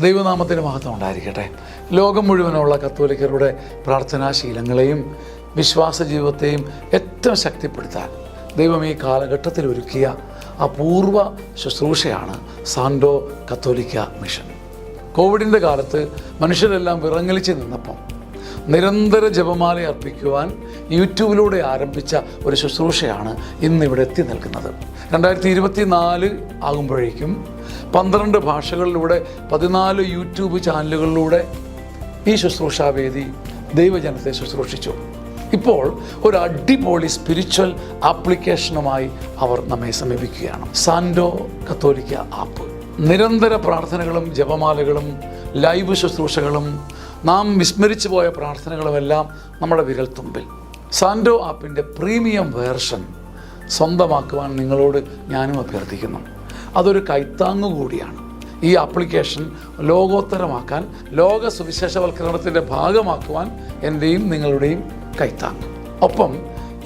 ദൈവനാമത്തിന് മഹത്വം ഉണ്ടായിരിക്കട്ടെ. ലോകം മുഴുവനുള്ള കത്തോലിക്കരുടെ പ്രാർത്ഥനാശീലങ്ങളെയും വിശ്വാസ ജീവിതത്തെയും ഏറ്റവും ശക്തിപ്പെടുത്താൻ ദൈവം ഈ കാലഘട്ടത്തിൽ ഒരുക്കിയ അപൂർവ ശുശ്രൂഷയാണ് സാൻഡോ കത്തോലിക്ക മിഷൻ. കോവിഡിൻ്റെ കാലത്ത് മനുഷ്യരെല്ലാം വിറങ്ങലിച്ച് നിന്നപ്പം നിരന്തര ജപമാല അർപ്പിക്കുവാൻ യൂട്യൂബിലൂടെ ആരംഭിച്ച ഒരു ശുശ്രൂഷയാണ് ഇന്നിവിടെ എത്തി നിൽക്കുന്നത്. 2024 ആകുമ്പോഴേക്കും 12 ഭാഷകളിലൂടെ 14 യൂട്യൂബ് ചാനലുകളിലൂടെ ഈ ശുശ്രൂഷാവേദി ദൈവജനത്തെ ശുശ്രൂഷിച്ചു. ഇപ്പോൾ ഒരു അടിപൊളി സ്പിരിച്വൽ ആപ്ലിക്കേഷനുമായി അവർ നമ്മെ സമീപിക്കുകയാണ്. സാൻഡോ കത്തോലിക്ക ആപ്പ്. നിരന്തര പ്രാർത്ഥനകളും ജപമാലകളും ലൈവ് ശുശ്രൂഷകളും നാം വിസ്മരിച്ചു പോയ പ്രാർത്ഥനകളുമെല്ലാം നമ്മുടെ വിരൽത്തുമ്പിൽ. സാൻഡോ ആപ്പിൻ്റെ പ്രീമിയം വേർഷൻ സ്വന്തമാക്കുവാൻ നിങ്ങളോട് ഞാനും അഭ്യർത്ഥിക്കുന്നു. അതൊരു കൈത്താങ്ങു കൂടിയാണ്. ഈ ആപ്ലിക്കേഷൻ ലോകോത്തരമാക്കാൻ, ലോക സുവിശേഷവൽക്കരണത്തിൻ്റെ ഭാഗമാക്കുവാൻ എൻ്റെയും നിങ്ങളുടെയും കൈത്താങ്ങ്. ഒപ്പം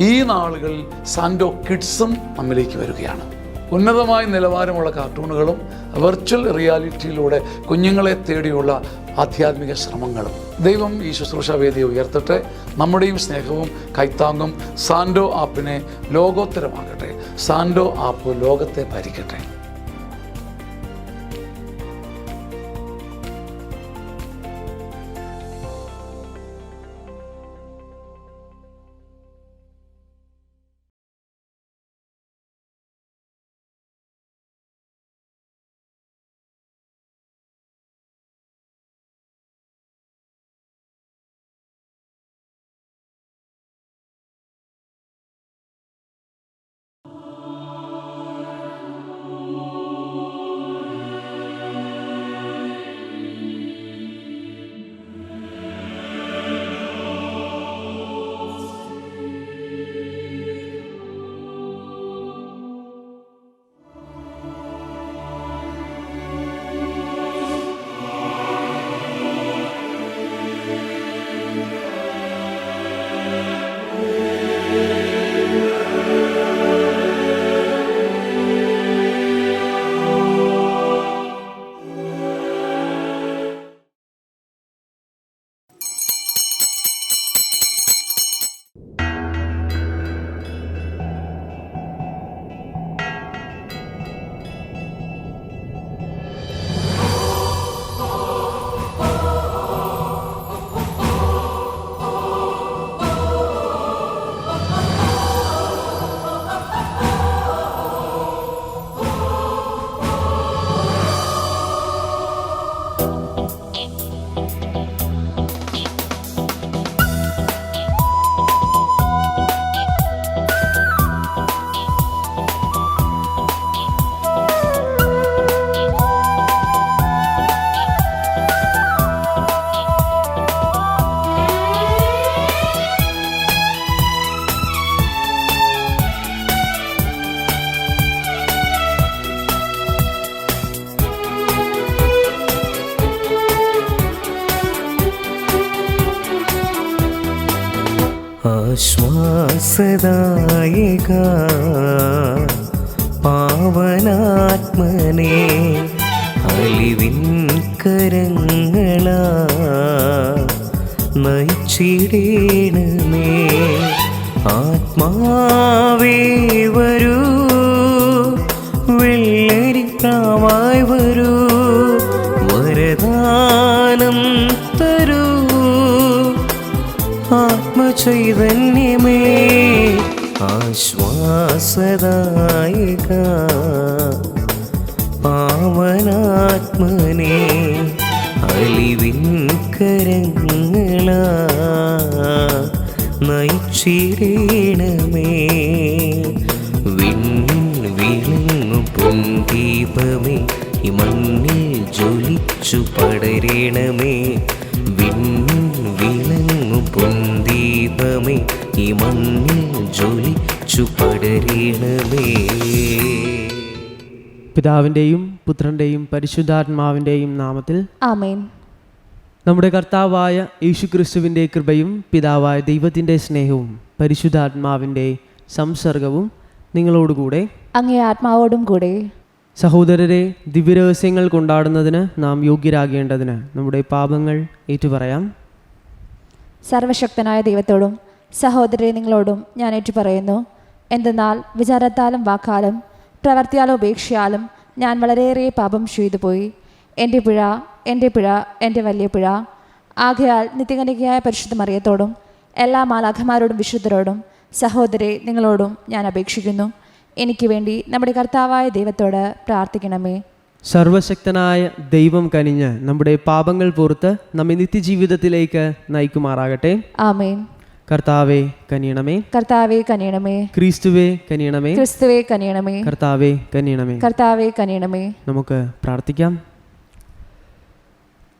ഈ നാളുകളിൽ സാൻഡോ കിഡ്സും നമ്മിലേക്ക് വരികയാണ്. ഉന്നതമായ നിലവാരമുള്ള കാർട്ടൂണുകളും വെർച്വൽ റിയാലിറ്റിയിലൂടെ കുഞ്ഞുങ്ങളെ തേടിയുള്ള ആധ്യാത്മിക ശ്രമങ്ങളും. ദൈവം ഈ ശുശ്രൂഷാവേദിയെ ഉയർത്തട്ടെ. നമ്മുടെയും സ്നേഹവും കൈത്താങ്ങും സാൻഡോ ആപ്പിനെ ലോകോത്തരമാകട്ടെ. സാൻഡോ ആപ്പ് ലോകത്തെ ഭരിക്കട്ടെ. ആശ്വാസദായക പാവനാത്മനേ, അലിവിൻ കരങ്ങളാ നയിച്ചിടേണമേ. ആത്മാവേ വരൂ, വെള്ളരിപ്രാവായി വരൂ, വരദാനം തരൂ. ആത്മചൈതന്യമേ ആശ്വാസദായക പാവനാത്മനേ, അലിവിൻ കരങ്ങളാ നയിച്ചിടേണമേ. വിളങ്ങും പൊൻദീപമേ, ഈ മണ്ണിൽ ജ്വലിച്ചു പടരണമേ. വിളങ്ങും പൊൻദീപമേ, ഈ മണ്ണിൽ ജ്വലിച്ചു പടരണമേ. പിതാവിൻ്റെയും പുത്രൻ്റെയും പരിശുദ്ധാത്മാവിൻ്റെയും നാമത്തിൽ ആമേൻ. നമ്മുടെ കർത്താവായ യേശുക്രിസ്തുവിൻ്റെ കൃപയും പിതാവായ ദൈവത്തിൻ്റെ സ്നേഹവും പരിശുദ്ധാത്മാവിൻ്റെ സംസർഗവും നിങ്ങളോടുകൂടെ അങ്ങേ ആത്മാവോടും കൂടെ. സഹോദരരെ, ദിവ്യരഹസ്യങ്ങൾ കൊണ്ടാടുന്നതിന് നാം യോഗ്യരാകേണ്ടതിന് നമ്മുടെ പാപങ്ങൾ ഏറ്റുപറയാം. സർവശക്തനായ ദൈവത്തോടും സഹോദരരെ നിങ്ങളോടും ഞാൻ ഏറ്റുപറയുന്നു. എന്തെന്നാൽ വിചാരത്താലും വാക്കാലും പ്രവർത്തിയാലും ഉപേക്ഷയാലും ഞാൻ വളരെയേറെ പാപം ചെയ്തു പോയി. എൻ്റെ പിഴ, എൻ്റെ വലിയ പിഴ. ആകയാൽ നിത്യകന്യകയായ പരിശുദ്ധ മറിയത്തോടും എല്ലാ മാലാഖമാരോടും വിശുദ്ധരോടും സഹോദരെ നിങ്ങളോടും ഞാൻ അപേക്ഷിക്കുന്നു, എനിക്ക് വേണ്ടി നമ്മുടെ കർത്താവായ ദൈവത്തോട് പ്രാർത്ഥിക്കണമേ. സർവശക്തനായ ദൈവം കനിഞ്ഞ് നമ്മുടെ പാപങ്ങൾ പുറത്ത് നമ്മെ നിത്യജീവിതത്തിലേക്ക് നയിക്കുമാറാകട്ടെ. ആമേൻ. കർത്താവേ കനിയണമേ. കർത്താവേ കനിയണമേ. ക്രിസ്തുവേ കനിയണമേ. ക്രിസ്തുവേ കനിയണമേ. കർത്താവേ കനിയണമേ. കർത്താവേ കനിയണമേ. നമുക്ക് പ്രാർത്ഥിക്കാം.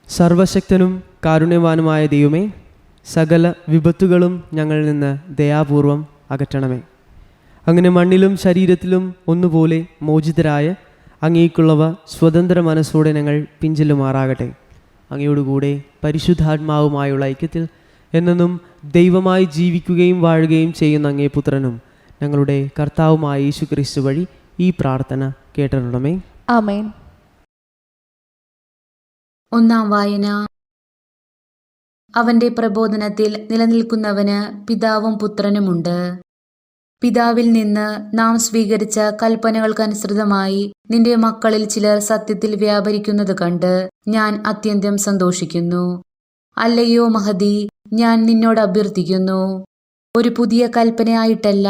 സർവശക്തനും കാരുണ്യവാനുമായ ദൈവമേ, സകല വിപത്തുകളും ഞങ്ങളിൽ നിന്ന് ദയാപൂർവം അകറ്റണമേ. അങ്ങനെ മണ്ണിലും ശരീരത്തിലും ഒന്നുപോലെ മോചിതരായ അങ്ങേക്കുള്ളവ സ്വതന്ത്ര മനസ്സോടെ ഞങ്ങൾ പിഞ്ചെല്ലുമാറാകട്ടെ. അങ്ങയോടുകൂടെ പരിശുദ്ധാത്മാവുമായുള്ള ഐക്യത്തിൽ എന്നെന്നും ദൈവമായി ജീവിക്കുകയും വാഴുകയും ചെയ്യുന്ന അങ്ങേ പുത്രനും ഞങ്ങളുടെ കർത്താവുമായ യേശുക്രിസ്തു വഴി ഈ പ്രാർത്ഥന കേട്ടിട്ടുണ്ടമേ. ആമേൻ. ഒന്നാം വായന. അവന്റെ പ്രബോധനത്തിൽ നിലനിൽക്കുന്നവന് പിതാവും പുത്രനുമുണ്ട്. പിതാവിൽ നിന്ന് നാം സ്വീകരിച്ച കൽപ്പനകൾക്കനുസൃതമായി നിന്റെ മക്കളിൽ ചിലർ സത്യത്തിൽ വ്യാപരിക്കുന്നത് കണ്ട് ഞാൻ അത്യന്തം സന്തോഷിക്കുന്നു. അല്ലയോ മഹദി, ഞാൻ നിന്നോട് അഭ്യർത്ഥിക്കുന്നു, ഒരു പുതിയ കൽപ്പനയായിട്ടല്ല,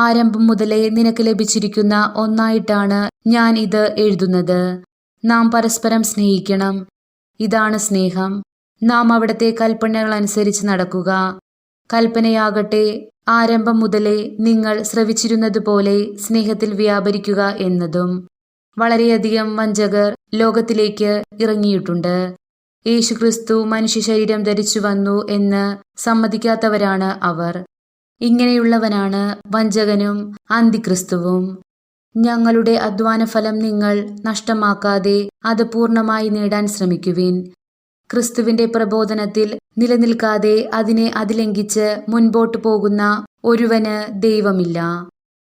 ആരംഭം മുതലേ നിനക്ക് ലഭിച്ചിരിക്കുന്ന ഒന്നായിട്ടാണ് ഞാൻ ഇത് എഴുതുന്നത്. നാം പരസ്പരം സ്നേഹിക്കണം. ഇതാണ് സ്നേഹം, നാം അവിടുത്തെ കൽപ്പനകൾ അനുസരിച്ച് നടക്കുക. കൽപ്പനയാകട്ടെ, ആരംഭം മുതലേ നിങ്ങൾ ശ്രവിച്ചിരുന്നതുപോലെ സ്നേഹത്തിൽ വ്യാപരിക്കുക എന്നതും. വളരെയധികം വഞ്ചകർ ലോകത്തിലേക്ക് ഇറങ്ങിയിട്ടുണ്ട്. യേശുക്രിസ്തു മനുഷ്യ ശരീരം ധരിച്ചു വന്നു എന്ന് സമ്മതിക്കാത്തവരാണ് അവർ. ഇങ്ങനെയുള്ളവനാണ് വഞ്ചകനും അന്തിക്രിസ്തുവും. ഞങ്ങളുടെ അധ്വാനഫലം നിങ്ങൾ നഷ്ടമാക്കാതെ അത് പൂർണ്ണമായി നേടാൻ ശ്രമിക്കുവിൻ. ക്രിസ്തുവിന്റെ പ്രബോധനത്തിൽ നിലനിൽക്കാതെ അതിനെ അതിലംഘിച്ച് മുൻപോട്ടു പോകുന്ന ഒരുവന് ദൈവമില്ല.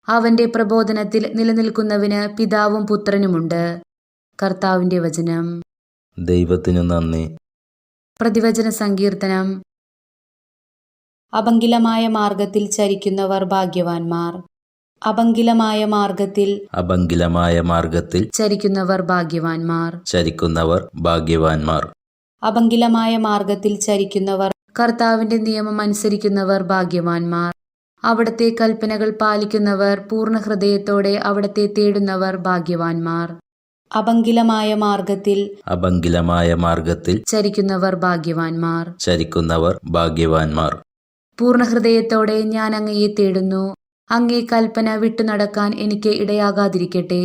അവന്റെ പ്രബോധനത്തിൽ നിലനിൽക്കുന്നവന് പിതാവും പുത്രനുമുണ്ട്. കർത്താവിന്റെ വചനം. ദൈവത്തിനു നന്ദി. പ്രതിവചന സങ്കീർത്തനം. അപങ്കിലമായ മാർഗത്തിൽ ചരിക്കുന്നവർ ഭാഗ്യവാന്മാർ. അപങ്കിലമായ മാർഗത്തിൽ ചരിക്കുന്നവർ ഭാഗ്യവാന്മാർ. അപങ്കിലമായ മാർഗത്തിൽ ചരിക്കുന്നവർ, കർത്താവിന്റെ നിയമം അനുസരിക്കുന്നവർ ഭാഗ്യവാന്മാർ. അവിടുത്തെ കൽപ്പനകൾ പാലിക്കുന്നവർ, പൂർണ്ണ ഹൃദയത്തോടെ അവിടുത്തെ തേടുന്നവർ ഭാഗ്യവാന്മാർ. അപങ്കിലമായ മാർഗത്തിൽ ചരിക്കുന്നവർ ഭാഗ്യവാന്മാർ. പൂർണ്ണ ഹൃദയത്തോടെ ഞാൻ അങ്ങയെ തേടുന്നു. അങ്ങേ കൽപ്പന വിട്ടു നടക്കാൻ എനിക്ക് ഇടയാകാതിരിക്കട്ടെ.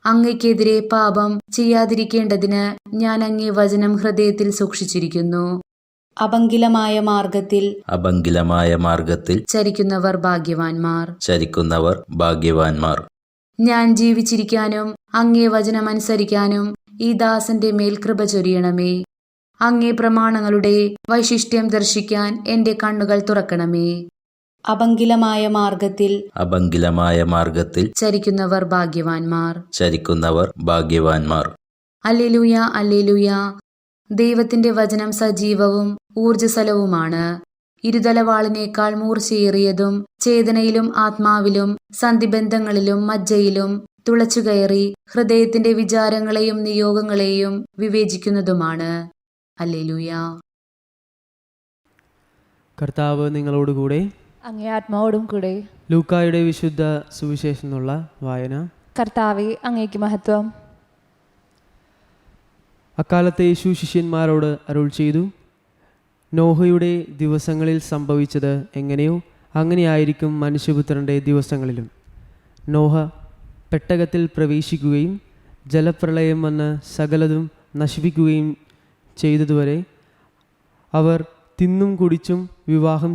അങ്ങയ്ക്കെതിരെ പാപം ചെയ്യാതിരിക്കേണ്ടതിന് ഞാൻ അങ്ങേ വചനം ഹൃദയത്തിൽ സൂക്ഷിച്ചിരിക്കുന്നു. അപങ്കിലമായ മാർഗത്തിൽ ചരിക്കുന്നവർ ഭാഗ്യവാന്മാർ. ഞാൻ ജീവിച്ചിരിക്കാനും അങ്ങേ വചനം അനുസരിക്കാനും ഈ ദാസന്റെ മേൽ കൃപ ചൊരിയണമേ. അങ്ങേ പ്രമാണങ്ങളുടെ വൈശിഷ്ട്യം ദർശിക്കാൻ എന്റെ കണ്ണുകൾ തുറക്കണമേ. അപങ്കിലമായ മാർഗത്തിൽ ചരിക്കുന്നവർ ഭാഗ്യവാന്മാർ. Alleluia, alleluia. ദൈവത്തിന്റെ വചനം സജീവവും ഊർജ്ജസ്വലവുമാണ്. ഇരുതലവാളിനേക്കാൾ മൂർച്ചയേറിയതും ചേതനയിലും ആത്മാവിലും സന്ധിബന്ധങ്ങളിലും മജ്ജയിലും തുളച്ചുകയറി ഹൃദയത്തിന്റെ വിചാരങ്ങളെയും നിയോഗങ്ങളെയും വിവേചിക്കുന്നതുമാണ്. ഹല്ലേലൂയ. കർത്താവ് നിങ്ങളോടുകൂടെ, അങ്ങേ ആത്മാവോടും കൂടെ. ലൂക്കായുടെ വിശുദ്ധ സുവിശേഷം എന്നുള്ള വായന. കർത്താവേ, അങ്ങേക്ക് മഹത്വം. അക്കാലത്തെ യേശു ശിഷ്യന്മാരോട് അരുൾ ചെയ്തു, നോഹയുടെ ദിവസങ്ങളിൽ സംഭവിച്ചത് എങ്ങനെയോ അങ്ങനെയായിരിക്കും മനുഷ്യപുത്രൻ്റെ ദിവസങ്ങളിലും. നോഹ പെട്ടകത്തിൽ പ്രവേശിക്കുകയും ജലപ്രളയം വന്ന് സകലതും നശിപ്പിക്കുകയും ചെയ്തതുവരെ അവർ തിന്നും കുടിച്ചും വിവാഹം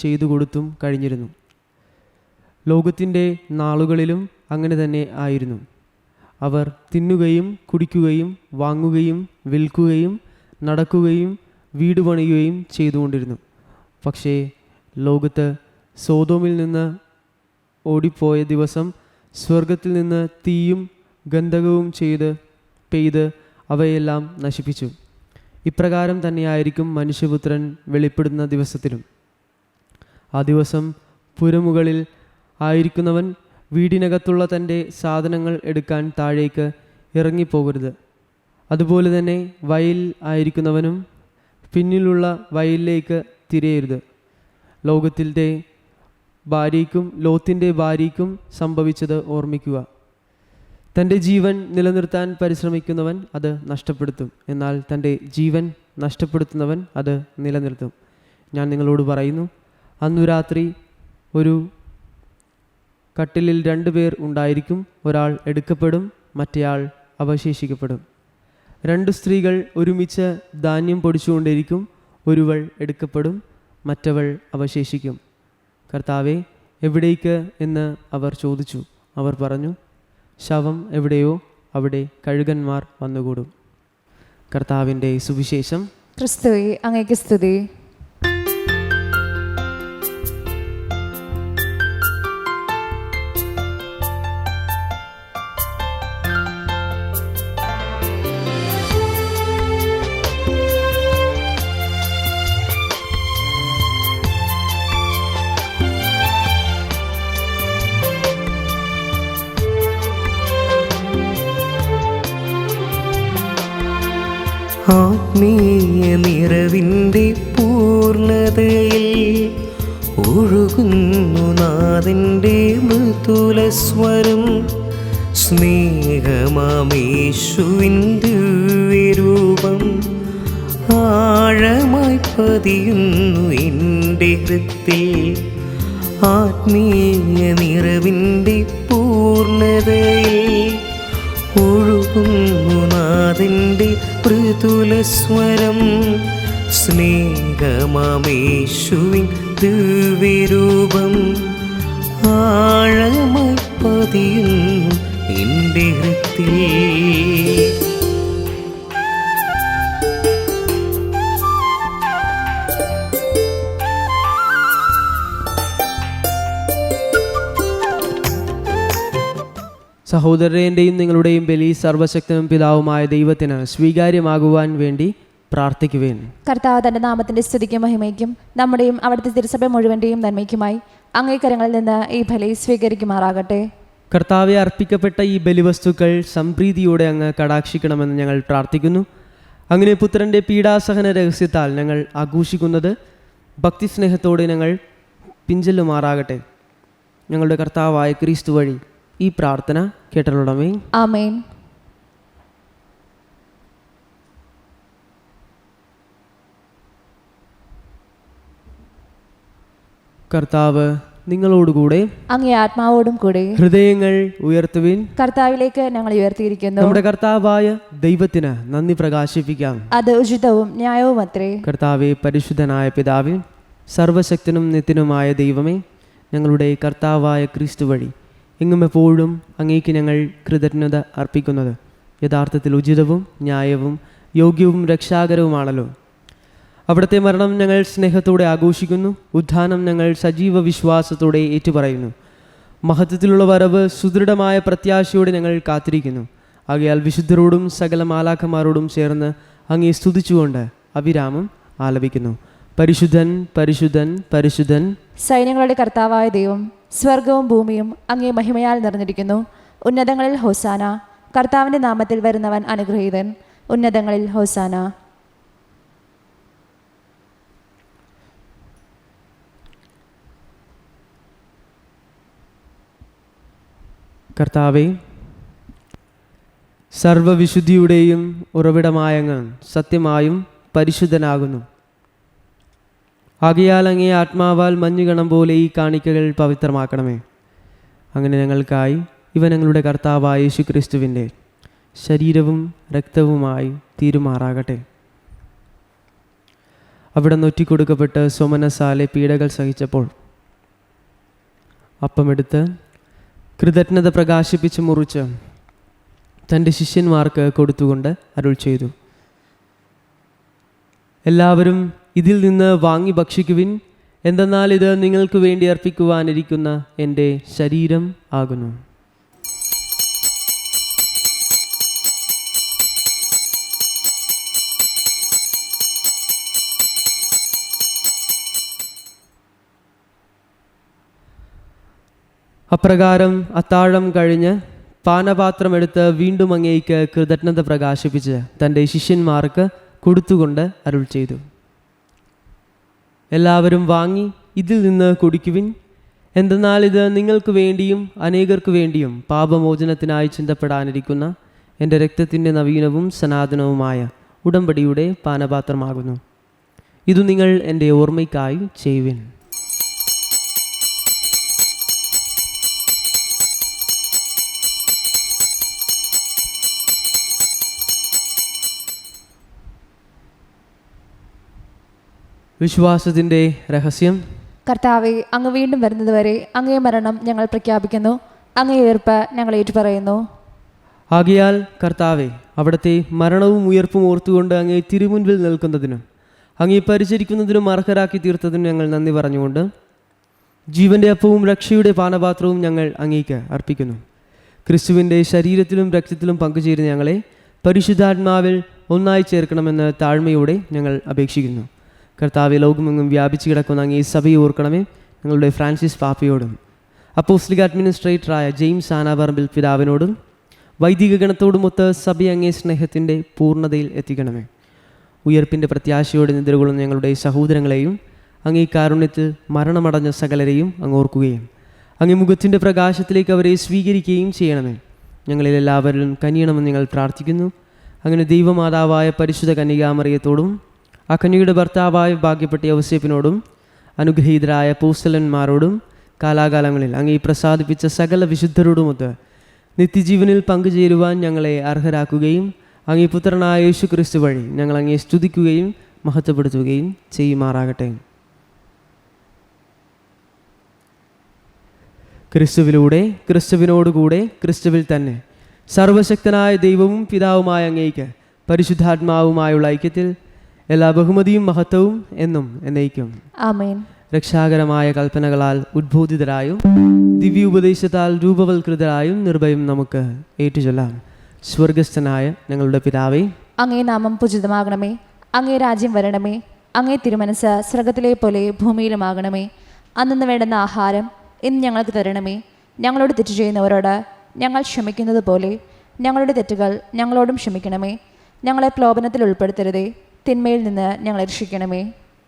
ചെയ്തു കൊടുത്തും കഴിഞ്ഞിരുന്നു. ലോകത്തിൻ്റെ നാളുകളിലും അങ്ങനെ തന്നെ ആയിരുന്നു. അവർ തിന്നുകയും കുടിക്കുകയും വാങ്ങുകയും വിൽക്കുകയും നടക്കുകയും വീട് പണിയുകയും ചെയ്തുകൊണ്ടിരുന്നു. പക്ഷേ ലോകത്ത് സോദോമിൽ നിന്ന് ഓടിപ്പോയ ദിവസം സ്വർഗത്തിൽ നിന്ന് തീയും ഗന്ധകവും പെയ്ത് അവയെല്ലാം നശിപ്പിച്ചു. ഇപ്രകാരം തന്നെയായിരിക്കും മനുഷ്യപുത്രൻ വെളിപ്പെടുന്ന ദിവസത്തിലും. ആ ദിവസം പുരമുകളിൽ ആയിരിക്കുന്നവൻ വീടിനകത്തുള്ള തൻ്റെ സാധനങ്ങൾ എടുക്കാൻ താഴേക്ക് ഇറങ്ങിപ്പോകരുത്. അതുപോലെ തന്നെ വയലിൽ ആയിരിക്കുന്നവനും പിന്നിലുള്ള വയലിലേക്ക് തിരയരുത്. ലോത്തിൻ്റെ ഭാര്യയ്ക്കും സംഭവിച്ചത് ഓർമ്മിക്കുക. തൻ്റെ ജീവൻ നിലനിർത്താൻ പരിശ്രമിക്കുന്നവൻ അത് നഷ്ടപ്പെടുത്തും, എന്നാൽ തൻ്റെ ജീവൻ നഷ്ടപ്പെടുത്തുന്നവൻ അത് നിലനിർത്തും. ഞാൻ നിങ്ങളോട് പറയുന്നു, അന്നു രാത്രി ഒരു കട്ടിലിൽ 2 പേർ ഉണ്ടായിരിക്കും. ഒരാൾ എടുക്കപ്പെടും, മറ്റേയാൾ അവശേഷിക്കപ്പെടും. 2 സ്ത്രീകൾ ഒരുമിച്ച് ധാന്യം പൊടിച്ചുകൊണ്ടിരിക്കും. ഒരുവൾ എടുക്കപ്പെടും, മറ്റവൾ അവശേഷിക്കും. കർത്താവേ, എവിടേക്ക് എന്ന് അവർ ചോദിച്ചു. അവർ പറഞ്ഞു, ശവം എവിടെയോ അവിടെ കഴുകന്മാർ വന്നുകൂടും. കർത്താവിൻ്റെ സുവിശേഷം. ക്രിസ്തുവേ, അങ്ങേക്ക് സ്തുതി. ആത്മീയ നിറവിൻ്റെ പൂർണ്ണതയിൽ ഒഴുകുന്നു നാഥൻ്റെ മൃദുലസ്വരം. സ്നേഹമാമേശുവിൻ്റെ രൂപം ആഴമായി പതിയുന്നു എൻ്റെ ഹൃത്തിൽ. ആത്മീയ നിറവിൻ്റെ പൂർണ്ണതയിൽ ഒഴുകുന്നു നാഥൻ്റെ മൃദുലസ്വരം. സ്നേഹമാമേശുവിൻ ദിവ്യരൂപം ആഴമായി പതിയുന്നു എൻ്റെ ഹൃത്തിൽ. സഹോദരരെ, എൻ്റെയും നിങ്ങളുടെയും ബലി സർവശക്തനും പിതാവുമായ ദൈവത്തിന് സ്വീകാര്യമാകുവാൻ വേണ്ടി പ്രാർത്ഥിക്കുവേൻ. കർത്താവ് തൻ്റെ നാമത്തിൻ്റെ സ്തുതിക്കും മഹിമയ്ക്കും നമ്മുടെയും അവിടുത്തെ തിരുസഭ മുഴുവൻ്റെയും നന്മയ്ക്കുമായി അങ്ങേ കരങ്ങളിൽ നിന്ന് ഈ ബലി സ്വീകരിക്കുമാറാകട്ടെ. കർത്താവെ, അർപ്പിക്കപ്പെട്ട ഈ ബലിവസ്തുക്കൾ സംപ്രീതിയോടെ അങ്ങ് കടാക്ഷിക്കണമെന്ന് ഞങ്ങൾ പ്രാർത്ഥിക്കുന്നു. അങ്ങനെ പുത്രൻ്റെ പീഡാസഹന രഹസ്യത്താൽ ഞങ്ങൾ ആഘോഷിക്കുന്നത് ഭക്തിസ്നേഹത്തോടെ ഞങ്ങൾ പിഞ്ചെല്ലുമാറാകട്ടെ. ഞങ്ങളുടെ കർത്താവായ ക്രിസ്തു വഴി ഈ പ്രാർത്ഥന കേട്ടലുടമേ. ആമേൻ. കർത്താവ് നിങ്ങളോടുകൂടെ, അങ്ങേ ആത്മാവോടും കൂടെ. ഹൃദയങ്ങൾ ഉയർത്തുവിൻ. കർത്താവിലേക്ക് ഞങ്ങൾ ഉയർത്തിയിരിക്കുന്നു. നമ്മുടെ കർത്താവായ ദൈവത്തിന് നന്ദി പ്രകാശിപ്പിക്കാം. അത് ഉചിതവും ന്യായവും അത്രേ. കർത്താവെ, പരിശുദ്ധനായ പിതാവേ, സർവശക്തനും നിത്യനുമായ ദൈവമേ, ഞങ്ങളുടെ കർത്താവായ ക്രിസ്തു വഴി എങ്ങും എപ്പോഴും അങ്ങേക്ക് ഞങ്ങൾ കൃതജ്ഞത അർപ്പിക്കുന്നത് യഥാർത്ഥത്തിൽ ഉചിതവും ന്യായവും യോഗ്യവും രക്ഷാകരവുമാണല്ലോ. അവിടുത്തെ മരണം ഞങ്ങൾ സ്നേഹത്തോടെ ആഘോഷിക്കുന്നു. ഉത്ഥാനം ഞങ്ങൾ സജീവ വിശ്വാസത്തോടെ ഏറ്റുപറയുന്നു. മഹത്വത്തിലുള്ള വരവ് സുദൃഢമായ പ്രത്യാശയോടെ ഞങ്ങൾ കാത്തിരിക്കുന്നു. ആകയാൽ വിശുദ്ധരോടും സകല മാലാഖമാരോടും ചേർന്ന് അങ്ങേ സ്തുതിച്ചുകൊണ്ട് അവിരാമം ആലപിക്കുന്നു. പരിശുദ്ധൻ, പരിശുദ്ധൻ, പരിശുദ്ധൻ, സൈന്യങ്ങളുടെ കർത്താവായ ദൈവം, സ്വർഗവും ഭൂമിയും അങ്ങേ മഹിമയാൽ നിറഞ്ഞിരിക്കുന്നു. ഉന്നതങ്ങളിൽ ഹോസാന. കർത്താവിൻ്റെ നാമത്തിൽ വരുന്നവൻ അനുഗ്രഹീതൻ. ഉന്നതങ്ങളിൽ ഹോസാന. കർത്താവേ, സർവവിശുദ്ധിയുടെയും ഉറവിടമായങ്ങ് സത്യമായും പരിശുദ്ധനാകുന്നു. ആകയാൽ അങ്ങേ ആത്മാവാൽ മഞ്ഞുകണം പോലെ ഈ കാണിക്കകൾ പവിത്രമാക്കണമേ. അങ്ങനെ ഞങ്ങൾക്കായി ഇവ ഞങ്ങളുടെ കർത്താവായ യേശുക്രിസ്തുവിൻ്റെ ശരീരവും രക്തവുമായി തീരുമാറാകട്ടെ. അവിടെ നൊറ്റിക്കൊടുക്കപ്പെട്ട് സ്വമനസാലെ പീഡകൾ സഹിച്ചപ്പോൾ അപ്പമെടുത്ത് കൃതജ്ഞത പ്രകാശിപ്പിച്ച് മുറിച്ച് തൻ്റെ ശിഷ്യന്മാർക്ക് കൊടുത്തുകൊണ്ട് അരുൾ ചെയ്തു, എല്ലാവരും ഇതിൽ നിന്ന് വാങ്ങി ഭക്ഷിക്കുവിൻ. എന്തെന്നാൽ ഇത് നിങ്ങൾക്ക് വേണ്ടി അർപ്പിക്കുവാനിരിക്കുന്ന എൻ്റെ ശരീരം ആകുന്നു. അപ്രകാരം അത്താഴം കഴിഞ്ഞ് പാനപാത്രമെടുത്ത് വീണ്ടും അങ്ങേക്ക് കൃതജ്ഞത പ്രകാശിപ്പിച്ച് തൻ്റെ ശിഷ്യന്മാർക്ക് കൊടുത്തുകൊണ്ട് അരുൾ ചെയ്തു, എല്ലാവരും വാങ്ങി ഇതിൽ നിന്ന് കുടിക്കുവിൻ. എന്തെന്നാൽ ഇത് നിങ്ങൾക്ക് വേണ്ടിയും അനേകർക്ക് വേണ്ടിയും പാപമോചനത്തിനായി ചിന്തപ്പെടാനിരിക്കുന്ന എൻ്റെ രക്തത്തിൻ്റെ നവീനവും സനാതനവുമായ ഉടമ്പടിയുടെ പാനപാത്രമാകുന്നു. ഇതു നിങ്ങൾ എൻ്റെ ഓർമ്മയ്ക്കായി ചെയ്യുവിൻ. വിശ്വാസത്തിൻ്റെ രഹസ്യം. കർത്താവെ, അങ്ങ് വീണ്ടും വരുന്നതുവരെ അങ്ങേ മരണം ഞങ്ങൾ പ്രഖ്യാപിക്കുന്നു, അങ്ങേ ഉയർപ്പ് ഞങ്ങൾ ഏറ്റുപറയുന്നു. ആകയാൽ കർത്താവെ, അവിടുത്തെ മരണവും ഉയർപ്പും ഓർത്തുകൊണ്ട് അങ്ങേ തിരുമുൻപിൽ നിൽക്കുന്നതിനും അങ്ങേ പരിചരിക്കുന്നതിനും അർഹരാക്കി തീർത്തതിനും ഞങ്ങൾ നന്ദി പറഞ്ഞുകൊണ്ട് ജീവൻ്റെ അപ്പവും രക്ഷയുടെ പാനപാത്രവും ഞങ്ങൾ അങ്ങേക്ക് അർപ്പിക്കുന്നു. ക്രിസ്തുവിൻ്റെ ശരീരത്തിലും രക്തത്തിലും പങ്കുചേരുന്ന ഞങ്ങളെ പരിശുദ്ധാത്മാവിൽ ഒന്നായി ചേർക്കണമെന്ന് താഴ്മയോടെ ഞങ്ങൾ അപേക്ഷിക്കുന്നു. കർത്താവെ, ലോകമെങ്ങും വ്യാപിച്ചു കിടക്കുന്ന അങ്ങേ സഭയെ ഓർക്കണമേ. ഞങ്ങളുടെ ഫ്രാൻസിസ് പാപ്പയോടും അപ്പോസ്തലിക അഡ്മിനിസ്ട്രേറ്ററായ ജെയിംസ് ആനാപറമ്പിൽ പിതാവിനോടും വൈദിക ഗണത്തോടുമൊത്ത് സഭയെ അങ്ങേ സ്നേഹത്തിൻ്റെ പൂർണ്ണതയിൽ എത്തിക്കണമേ. ഉയർപ്പിൻ്റെ പ്രത്യാശയോടെ നിദ്രകൊള്ളുന്ന ഞങ്ങളുടെ സഹോദരങ്ങളെയും അങ്ങേ കാരുണ്യത്തിൽ മരണമടഞ്ഞ സകലരെയും അങ്ങ് ഓർക്കുകയും അങ്ങേ മുഖത്തിൻ്റെ പ്രകാശത്തിലേക്ക് അവരെ സ്വീകരിക്കുകയും ചെയ്യണമേ. ഞങ്ങളിൽ എല്ലാവരിലും കനിയണമെന്ന് ഞങ്ങൾ പ്രാർത്ഥിക്കുന്നു. അങ്ങനെ ദൈവമാതാവായ പരിശുദ്ധ കന്യകാമറിയത്തോടും ആ കന്യകയുടെ ഭർത്താവായ ഭാഗ്യപ്പെട്ട യൗസേപ്പിനോടും അനുഗ്രഹീതരായ അപ്പോസ്തലന്മാരോടും കാലാകാലങ്ങളിൽ അങ്ങേ പ്രസാദിപ്പിച്ച സകല വിശുദ്ധരോടുമൊത്ത് നിത്യജീവനിൽ പങ്കുചേരുവാൻ ഞങ്ങളെ അർഹരാക്കുകയും അങ്ങേ പുത്രനായ യേശു ക്രിസ്തു വഴി ഞങ്ങൾ അങ്ങേ സ്തുതിക്കുകയും മഹത്വപ്പെടുത്തുകയും ചെയ്യുമാറാകട്ടെ. ക്രിസ്തുവിലൂടെ, ക്രിസ്തുവിനോടുകൂടെ, ക്രിസ്തുവിൽ തന്നെ സർവശക്തനായ ദൈവവും പിതാവുമായ അങ്ങേക്ക് പരിശുദ്ധാത്മാവുമായുള്ള ഐക്യത്തിൽ എല്ലാ ബഹുമതിയും മഹത്വവും എന്നും എന്നേക്കും ആമേൻ. രക്ഷാകരമായ കൽപ്പനകളാൽ ഉദ്ബോധിതരായും ദിവ്യോപദേശത്താൽ രൂപവൽകൃതരായും നിർഭയം നമുക്ക് ഏറ്റുചൊല്ലാം. സ്വർഗസ്ഥനായ ഞങ്ങളുടെ പിതാവേ, അങ്ങേ നാമം പൂജിതമാകണമേ. അങ്ങേ രാജ്യം വരണമേ. അങ്ങേ തിരുമനസ് സ്വർഗത്തിലെ പോലെ ഭൂമിയിലുമാകണമേ. അന്നു വേണ്ടുന്ന ആഹാരം ഇന്ന് ഞങ്ങൾക്ക് തരണമേ. ഞങ്ങളോട് തെറ്റ് ചെയ്യുന്നവരോട് ഞങ്ങൾ ക്ഷമിക്കുന്നത് പോലെ ഞങ്ങളുടെ തെറ്റുകൾ ഞങ്ങളോടും ക്ഷമിക്കണമേ. ഞങ്ങളെ പ്രലോഭനത്തിൽ ഉൾപ്പെടുത്തരുതേ, തിന്മയിൽ നിന്ന് ഞങ്ങളെ രക്ഷിക്കണമേ.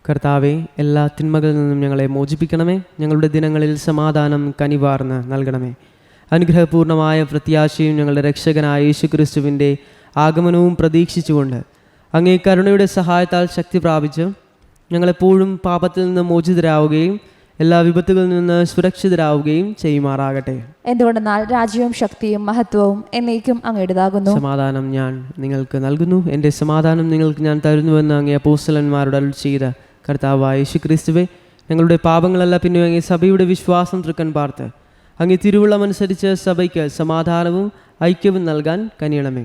കർത്താവെ, എല്ലാ തിന്മകളിൽ നിന്നും ഞങ്ങളെ മോചിപ്പിക്കണമേ. ഞങ്ങളുടെ ദിനങ്ങളിൽ സമാധാനം കനിവാർന്ന് നൽകണമേ. അനുഗ്രഹപൂർണമായ പ്രത്യാശയും ഞങ്ങളുടെ രക്ഷകനായ യേശു ക്രിസ്തുവിൻ്റെ ആഗമനവും പ്രതീക്ഷിച്ചുകൊണ്ട് അങ്ങേ കരുണയുടെ സഹായത്താൽ ശക്തി പ്രാപിച്ച് ഞങ്ങളെപ്പോഴും പാപത്തിൽ നിന്ന് മോചിതരാവുകയും എല്ലാ വിപത്തുകളിൽ നിന്ന് സുരക്ഷിതരാവുകയും ചെയ്യുമാറാകട്ടെ. എന്തുകൊണ്ടെന്നാൽ രാജ്യവും ശക്തിയും മഹത്വവും എന്നേക്കും അങ്ങയുടേതാകുന്നു. സമാധാനം ഞാൻ നിങ്ങൾക്ക് നൽകുന്നു, എൻ്റെ സമാധാനം നിങ്ങൾക്ക് ഞാൻ തരുന്നുവെന്ന് അങ്ങേ അപ്പോസ്തലന്മാരോട് അരുൾ ചെയ്ത കർത്താവായ യേശു ക്രിസ്തുവേ, ഞങ്ങളുടെ പാപങ്ങളല്ല പിന്നെ അങ്ങേ സഭയുടെ വിശ്വാസം തൃക്കൻ പാർത്ത് അങ്ങേ തിരുവുള്ളമനുസരിച്ച് സഭയ്ക്ക് സമാധാനവും ഐക്യവും നൽകാൻ കനിയണമേ.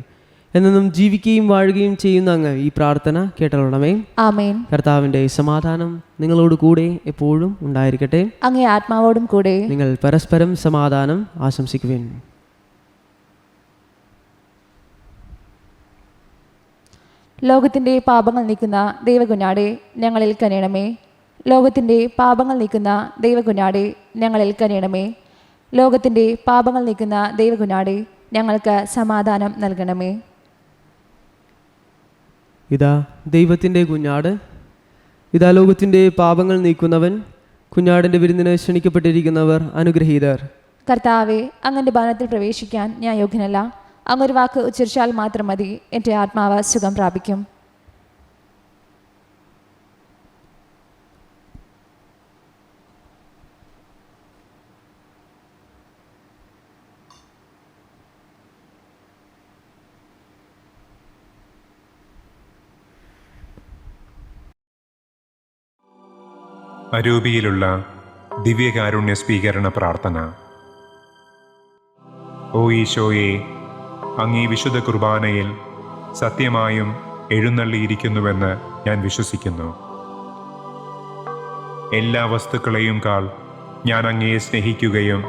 എന്നും ജീവിക്കുകയും വാഴുകയും ചെയ്യുന്ന അങ്ങ് ഈ പ്രാർത്ഥന കേട്ടോളണമേ. ആമേൻ. കർത്താവിൻ്റെ സമാധാനം നിങ്ങളോട് കൂടെ എപ്പോഴും ഉണ്ടായിരിക്കട്ടെ. അങ്ങേ ആത്മാവോടും കൂടെ. നിങ്ങൾ പരസ്പരം സമാധാനം ആശംസിക്കുവിൻ. ലോകത്തിൻ്റെ പാപങ്ങൾ നീക്കുന്ന ദൈവകുഞ്ഞാടെ ഞങ്ങളിൽ കനിയണമേ. ലോകത്തിൻ്റെ പാപങ്ങൾ നീക്കുന്ന ദൈവകുഞ്ഞാടെ ഞങ്ങളിൽ കനിയണമേ. ലോകത്തിൻ്റെ പാപങ്ങൾ നീക്കുന്ന ദൈവകുഞ്ഞാടെ ഞങ്ങൾക്ക് സമാധാനം നൽകണമേ. ഇതാ ദൈവത്തിൻ്റെ കുഞ്ഞാട്, ഇതാ ലോകത്തിൻ്റെ പാപങ്ങൾ നീക്കുന്നവൻ. കുഞ്ഞാടിൻ്റെ വിരുന്നിന് ക്ഷണിക്കപ്പെട്ടിരിക്കുന്നവർ അനുഗ്രഹീതർ. കർത്താവെ, അങ്ങൻ്റെ ഭവനത്തിൽ പ്രവേശിക്കാൻ ഞാൻ യോഗ്യനല്ല. അങ്ങൊരു വാക്ക് ഉച്ചരിച്ചാൽ മാത്രം മതി, എൻ്റെ ആത്മാവ് സുഖം പ്രാപിക്കും. അരൂപിയിലുള്ള ദിവ്യകാരുണ്യ സ്വീകരണ പ്രാർത്ഥന. ഓ ഈശോയെ, അങ്ങീ വിശുദ്ധ കുർബാനയിൽ സത്യമായും എഴുന്നള്ളിയിരിക്കുന്നുവെന്ന് ഞാൻ വിശ്വസിക്കുന്നു. എല്ലാ വസ്തുക്കളെയും കാൾ ഞാൻ അങ്ങയെ സ്നേഹിക്കുകയും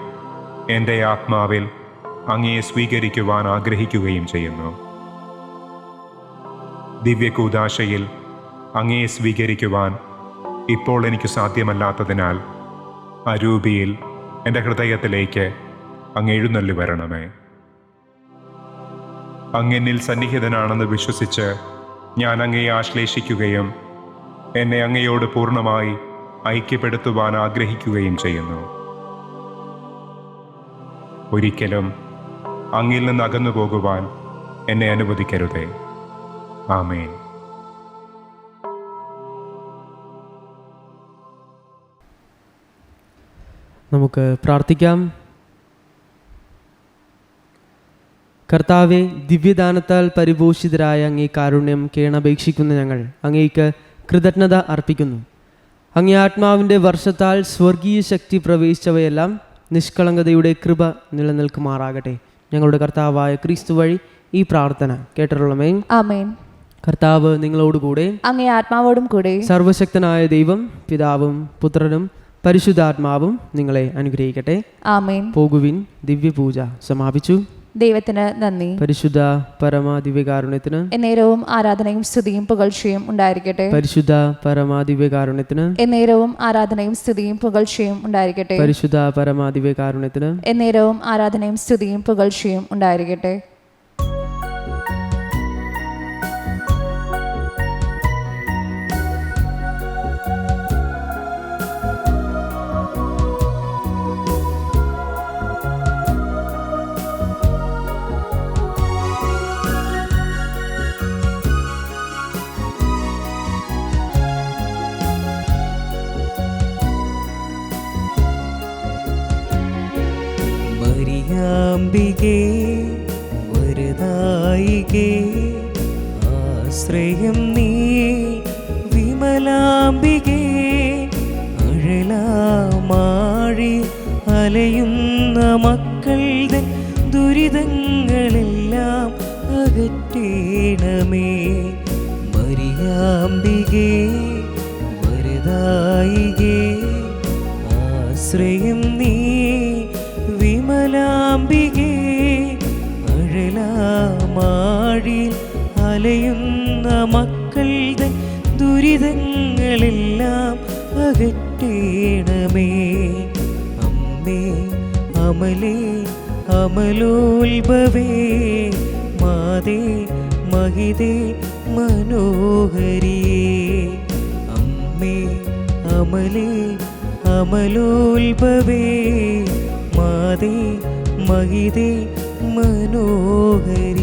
എൻ്റെ ആത്മാവിൽ അങ്ങയെ സ്വീകരിക്കുവാൻ ആഗ്രഹിക്കുകയും ചെയ്യുന്നു. ദിവ്യകൂദാശയിൽ അങ്ങയെ സ്വീകരിക്കുവാൻ ഇപ്പോൾ എനിക്ക് സാധ്യമല്ലാത്തതിനാൽ അരൂപിയിൽ എൻ്റെ ഹൃദയത്തിലേക്ക് അങ്ങ് എഴുന്നള്ളി വരണമേ. അങ്ങെന്നിൽ സന്നിഹിതനാണെന്ന് വിശ്വസിച്ച് ഞാൻ അങ്ങയെ ആശ്ലേഷിക്കുകയും എന്നെ അങ്ങയോട് പൂർണ്ണമായി ഐക്യപ്പെടുത്തുവാൻ ആഗ്രഹിക്കുകയും ചെയ്യുന്നു. ഒരിക്കലും അങ്ങിൽ നിന്ന് അകന്നു പോകുവാൻ എന്നെ അനുവദിക്കരുതേ. ആമേൻ. നമുക്ക് പ്രാർത്ഥിക്കാം. കർത്താവെ, ദിവ്യദാനത്താൽ പരിപോഷിതരായ അങ്ങേ കാരുണ്യം കേണപേക്ഷിക്കുന്ന ഞങ്ങൾ അങ്ങേക്ക് കൃതജ്ഞത അർപ്പിക്കുന്നു. അങ്ങേ ആത്മാവിൻ്റെ വർഷത്താൽ സ്വർഗീയ ശക്തി പ്രവേശിച്ചവയെല്ലാം നിഷ്കളങ്കതയുടെ കൃപ നിലനിൽക്കുമാറാകട്ടെ. ഞങ്ങളുടെ കർത്താവായ ക്രിസ്തു വഴി ഈ പ്രാർത്ഥന കേട്ടിട്ടുള്ളമേ. ആമേൻ. കർത്താവ് നിങ്ങളോടുകൂടെ, അങ്ങേ ആത്മാവോടും കൂടെ. സർവശക്തനായ ദൈവം പിതാവും പുത്രനും പരിശുദ്ധാത്മാവും നിങ്ങളെ അനുഗ്രഹിക്കട്ടെ. ആമേൻ. പോകുവിൻ. ദിവ്യപൂജ സമാപിച്ചു. ദൈവത്തിന് നന്ദി. പരിശുദ്ധ പരമ ദിവ്യകാരുണ്യത്തിന് എന്നേരവും ആരാധനയും സ്തുതിയും പുകഴ്ചയും ഉണ്ടായിരിക്കട്ടെ. പരിശുദ്ധ പരമ ദിവ്യകാരുണ്യത്തിന് എന്നേരവും ആരാധനയും സ്തുതിയും പുകഴ്ചയും ഉണ്ടായിരിക്കട്ടെ. പരിശുദ്ധ പരമ ദിവ്യകാരുണ്യത്തിന് എന്നേരവും ആരാധനയും സ്തുതിയും പുകഴ്ചയും ഉണ്ടായിരിക്കട്ടെ. മരിയാമ്പികേ വരദായികേ ആശ്രയം നീ, വിമലാംബികേ അഴലാമാഴി അലയുന്ന മക്കളുടെ ദുരിതങ്ങളെല്ലാം അകറ്റേണമേ. മരിയാമ്പികേ വരദായികേ ആശ്രയം നീ, വിമലാംബികേ അഴലാമാഴിൽ അലയുന്ന മക്കളുടെ ദുരിതങ്ങളെല്ലാം അകറ്റേണമേ. അമ്മേ അമലേ അമലോത്ഭവേ മാതേ മഹിതേ മനോഹരിയേ. അമ്മേ അമലേ അമലോത്ഭവേ മാതേ മഹിതേ മനോഹരി.